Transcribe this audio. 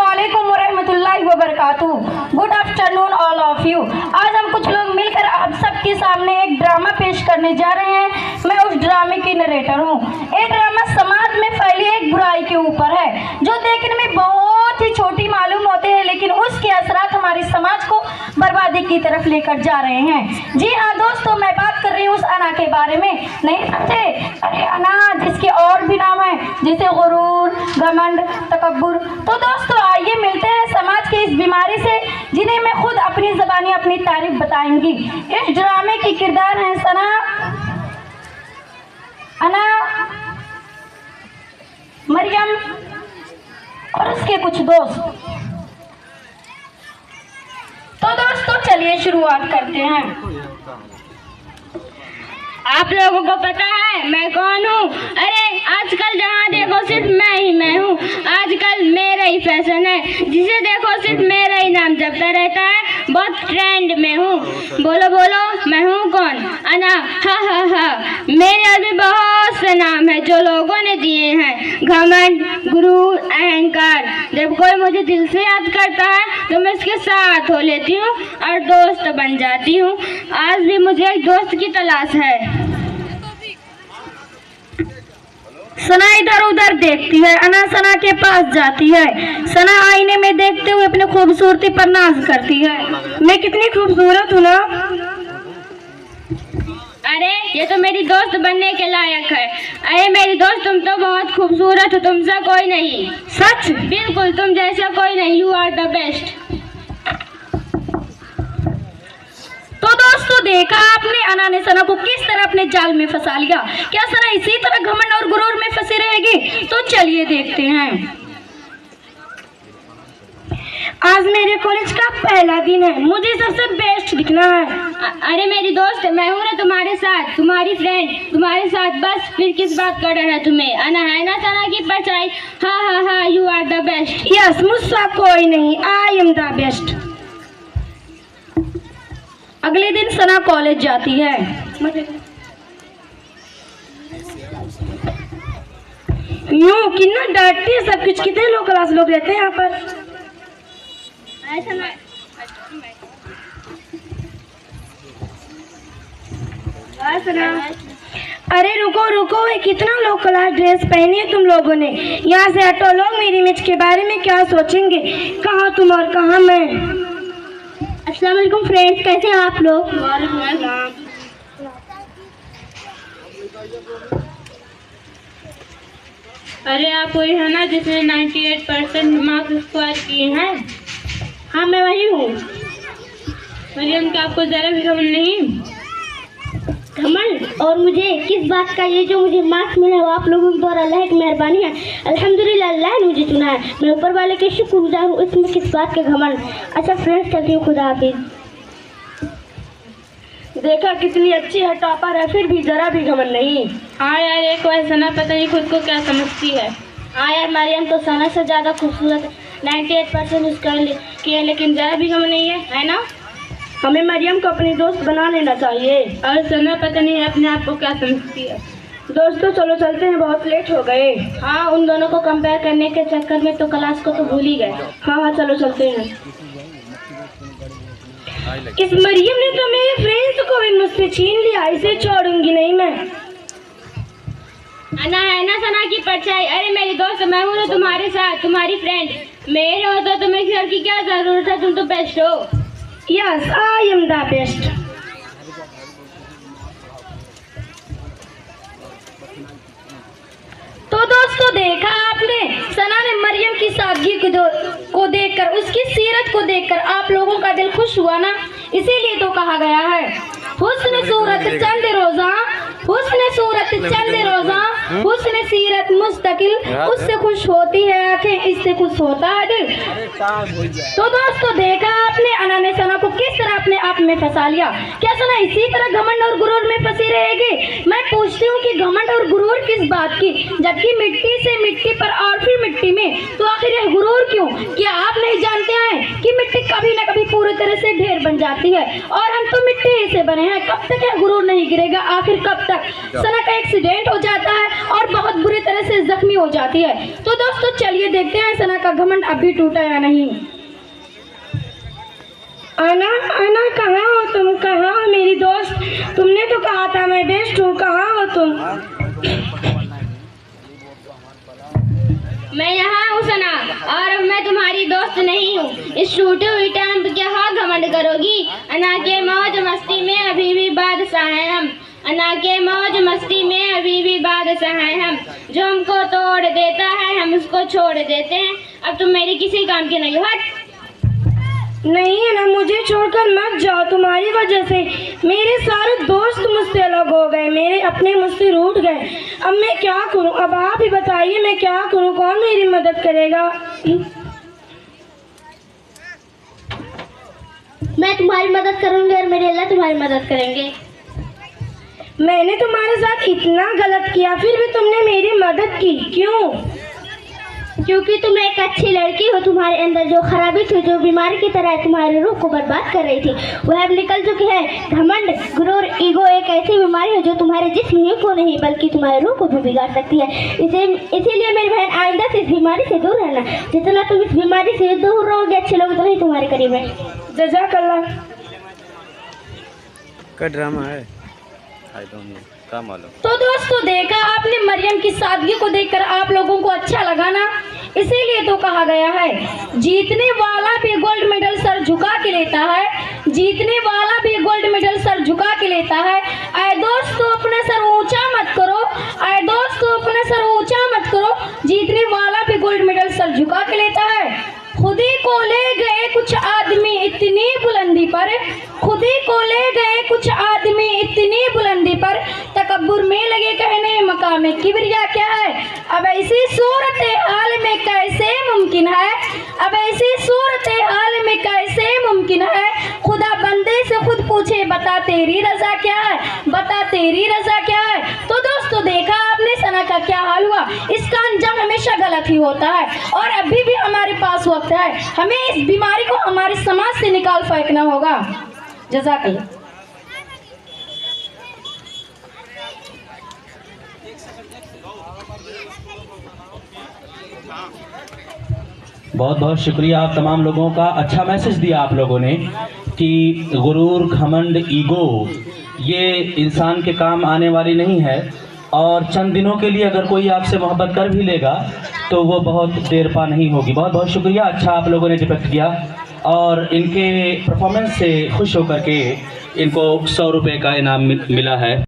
अस्सलामुअलैकुम वरहमतुल्लाहि वबरकातुहू। Good afternoon all of you. आज हम कुछ लोग मिलकर आप सबके सामने एक ड्रामा पेश करने जा रहे हैं। मैं उस ड्रामे की नरेटर हूँ। ये ड्रामा समाज में फैली एक बुराई के ऊपर है जो देखने में बहुत ही छोटी मालूम होते हैं, लेकिन उसके असरात हमारे समाज को बर्बादी की तरफ लेकर जा रहे हैं। जी हाँ दोस्तों, मैं बात कर रही हूँ उस अना के बारे में। नहीं समझे? अरे अना जिसके और भी नाम है, जैसे गुरूर, घमंड, तकब्बुर। तो दोस्तों आइए मिलते हैं समाज की इस बीमारी से, जिन्हें मैं खुद अपनी ज़बानी अपनी तारीफ बताएंगी। इस ड्रामे की किरदार है सना, अना, मरियम और उसके कुछ दोस्त। तो दोस्तों चलिए शुरुआत करते हैं। आप लोगों को पता है मैं कौन हूँ? अरे आजकल जहाँ देखो सिर्फ मैं हूँ। आजकल मेरा ही फैशन है, जिसे देखो सिर्फ मेरा ही नाम जपता रहता है। बहुत ट्रेंड में हूँ। बोलो बोलो मैं हूँ कौन? अना। हा। मेरे और भी बहुत से नाम है जो लोगों ने दिए हैं। घमंड, गुरूर, अहंकार। जब कोई मुझे दिल से याद करता है तो मैं उसके साथ हो लेती हूँ और दोस्त बन जाती हूँ। आज भी मुझे एक दोस्त की तलाश है। सना इधर उधर देखती है। अना सना के पास जाती है। सना आईने में देखते हुए अपनी खूबसूरती पर नाज करती है। मैं कितनी खूबसूरत हूँ ना। अरे ये तो मेरी दोस्त बनने के लायक है। अरे मेरी दोस्त तुम तो बहुत खूबसूरत हो, तुमसे कोई नहीं। सच? बिल्कुल तुम जैसा कोई नहीं। You are the best. तो दोस्तों देखा आपने अना ने सना को किस तरह अपने जाल में फंसा लिया। क्या सना इसी तरह घमंड और गुरूर में फंसी रहेगी? तो चलिए देखते हैं। आज मेरे कॉलेज का पहला दिन है, मुझे सबसे बेस्ट दिखना है। अरे मेरी दोस्त मैं हूँ ना तुम्हारे साथ, तुम्हारी फ्रेंड, तुम्हारे साथ। बस फिर किस बात का डर है तुम्हें? अना है ना सना की परछाई। हाँ you are the best. Yes, मुझसे कोई नहीं, आई एम द बेस्ट। अगले दिन सना कॉलेज जाती है। यूं कितना डरती है सब कुछ। कितने लोग क्लास लोग रहते हैं यहाँ पर। अरे रुको रुको, ये कितना लो क्लास ड्रेस पहनी है तुम लोगों ने। यहाँ से हटो। लोग मेरी इमेज के बारे में क्या सोचेंगे? कहाँ तुम और कहाँ मैं। अस्सलाम वालेकुम फ्रेंड्स, कैसे हैं आप लोग? अरे आप वही है ना जिसने 98% मार्क्स स्कोर किए हैं? हाँ मैं वही हूँ। मरियम क्या आपको ज़रा भी घमंड नहीं? घमंड? और मुझे किस बात का? ये जो मुझे मार्क्स मिला वो आप लोगों के द्वारा अल्लाह की मेहरबानी है। अल्हम्दुलिल्लाह अल्लाह ने मुझे चुना है। मैं ऊपर वाले के शुक्रगुजार हूँ। इसमें किस बात का घमंड? अच्छा फ्रेंड्स चलती हूँ, खुदा हाफिज़। देखा कितनी अच्छी है, टॉपर है, फिर भी जरा भी घमंड नहीं। हाँ यार एक बार सना पता नहीं खुद को क्या समझती है। हाँ यार मरियम तो सना से ज़्यादा खूबसूरत है। 98% उसका किए, लेकिन ज़रा भी घमंड नहीं है ना? हमें मरियम को अपनी दोस्त बना लेना चाहिए। और सना पता नहीं अपने आप को क्या समझती है। दोस्तों चलो चलते हैं, बहुत लेट हो गए। हाँ उन दोनों को कंपेयर करने के चक्कर में तो क्लास को तो भूल ही गए। हाँ चलो चलते हैं। इस मरियम ने तो मेरे फ्रेंड्स को भी मुझसे छीन लिया, इसे छोड़ूंगी नहीं मैं। अना है ना सना की परछाई। अरे मेरी दोस्त मैं हूँ ना तुम्हारे साथ, तुम्हारी फ्रेंड। मेरे हो तो तुम्हें सर की क्या जरूरत है? तुम तो बेस्ट हो। Yes I am the best. तो दोस्तों देखा आपने, सना ने मरियम की सादगी को देखकर, उसकी सीरत को देखकर आप लोगों का दिल खुश हुआ ना। इसीलिए तो कहा गया है हुस्न सूरत चंद रोजा, हुस्न सूरत चंद रोजा, हुस्न सीरत मुस्तकिल, उससे खुश होती है आंखें, इससे खुश होता है दिल। तो दोस्तों देखा आपने अना ने सना को किस तरह अपने आप में फंसा लिया। क्या सना इसी तरह घमंड और गुरूर में फंसी रहेगी? मैं पूछती हूँ कि घमंड और गुरूर किस बात की, जबकि मिट्टी से मिट्टी पर और फिर मिट्टी में, तो आखिर यह गुरूर क्यों? क्या आप नहीं जानते हैं कि मिट्टी कभी न कभी पूरी तरह से ढेर बन जाती है और हम तो मिट्टी ही से बने हैं। कब तक यह गुरूर नहीं गिरेगा, आखिर कब तक? सना का एक्सीडेंट हो जाता है और बहुत बुरी तरह से जख्मी हो जाती है। तो दोस्तों चलिए देखते हैं सना का घमंड अब भी टूटा या नहीं। आना आना, कहाँ हो तुम? कहाँ हो मेरी दोस्त? तुमने तो कहा था मैं बेस्ट हूँ, कहाँ हो तुम? मैं यहाँ हूँ सना, और अब मैं तुम्हारी दोस्त नहीं हूँ। इस टूटी हुई टांग पे क्या घमंड करोगी? अना के मौज मस्ती में अभी भी बादशाह हैं हम। अना के मौज मस्ती में अभी भी बादशाह हैं हम। जो हमको तोड़ देता है हम उसको छोड़ देते हैं। अब तुम मेरी किसी काम की नहीं हो। हट। नहीं है ना, मुझे छोड़कर मत जाओ। तुम्हारी वजह से मेरे सारे दोस्त मुझसे अलग हो गए, मेरे अपने मुझसे रूठ गए। अब मैं क्या करूं? अब आप ही बताइए मैं क्या करूं? कौन मेरी मदद करेगा? मैं तुम्हारी मदद करूंगी और मेरे अल्लाह तुम्हारी मदद करेंगे। मैंने तुम्हारे साथ इतना गलत किया फिर भी तुमने मेरी मदद की, क्यों? क्योंकि तुम एक अच्छी लड़की हो। तुम्हारे अंदर जो खराबी थी, जो बीमारी की तरह तुम्हारे रूह को बर्बाद कर रही थी, वह अब निकल चुकी है। घमंड, गुरूर, ईगो एक ऐसी बीमारी है जो तुम्हारे जिस्म ही को नहीं बल्कि तुम्हारे रूह को भी बिगाड़ सकती है। इसीलिए मेरी बहन, आइंदा से इस बीमारी से दूर रहना। जितना तुम इस बीमारी से दूर रहोगे, अच्छे लोग तो नहीं तुम्हारे करीब है। जज़ाकल्लाह। का ड्रामा है, आई डोंट नो, क्या मालूम। तो दोस्तों देखा आपने, मरियम की सादगी को देखकर आप लोगों को अच्छा लगा ना? इसीलिए तो कहा गया है जीतने वाला भी गोल्ड मेडल सर झुका के लेता है। जीतने वाला भी गोल्ड मेडल सर झुका के लेता है। आए दोस्तों अपने सर ऊंचा मत करो। आए दोस्तों अपने सर ऊंचा मत करो। जीतने वाला भी गोल्ड मेडल सर झुका के लेता है। खुद ही को ले गए कुछ आदमी इतनी बुलंदी पर। खुद ही को ले गए कुछ आदमी इतनी बुलंदी पर। तकब्बुर में लगे कहने मकाम किबरिया क्या है? अब ऐसी सूरत हाल में कैसे मुमकिन है? अब ऐसी सूरत हाल में कैसे मुमकिन है? खुदा बंदे से खुद पूछे बता तेरी रजा क्या है? बता तेरी रजा क्या है? तो दोस्तों देखा आपने सना का क्या हाल हुआ। इसका अंजाम हमेशा गलत ही होता है और अभी भी हमारे पास वक्त है। हमें इस बीमारी को हमारे समाज से निकाल फेंकना होगा। जज़ाकल्लाह। बहुत बहुत शुक्रिया आप तमाम लोगों का। अच्छा मैसेज दिया आप लोगों ने कि गुरूर, घमंड, ईगो ये इंसान के काम आने वाली नहीं है और चंद दिनों के लिए अगर कोई आपसे मोहब्बत कर भी लेगा तो वो बहुत देर पा नहीं होगी। बहुत बहुत शुक्रिया, अच्छा आप लोगों ने डिपेक्ट किया और इनके परफॉर्मेंस से खुश होकर के इनको 100 रुपये का इनाम मिला है।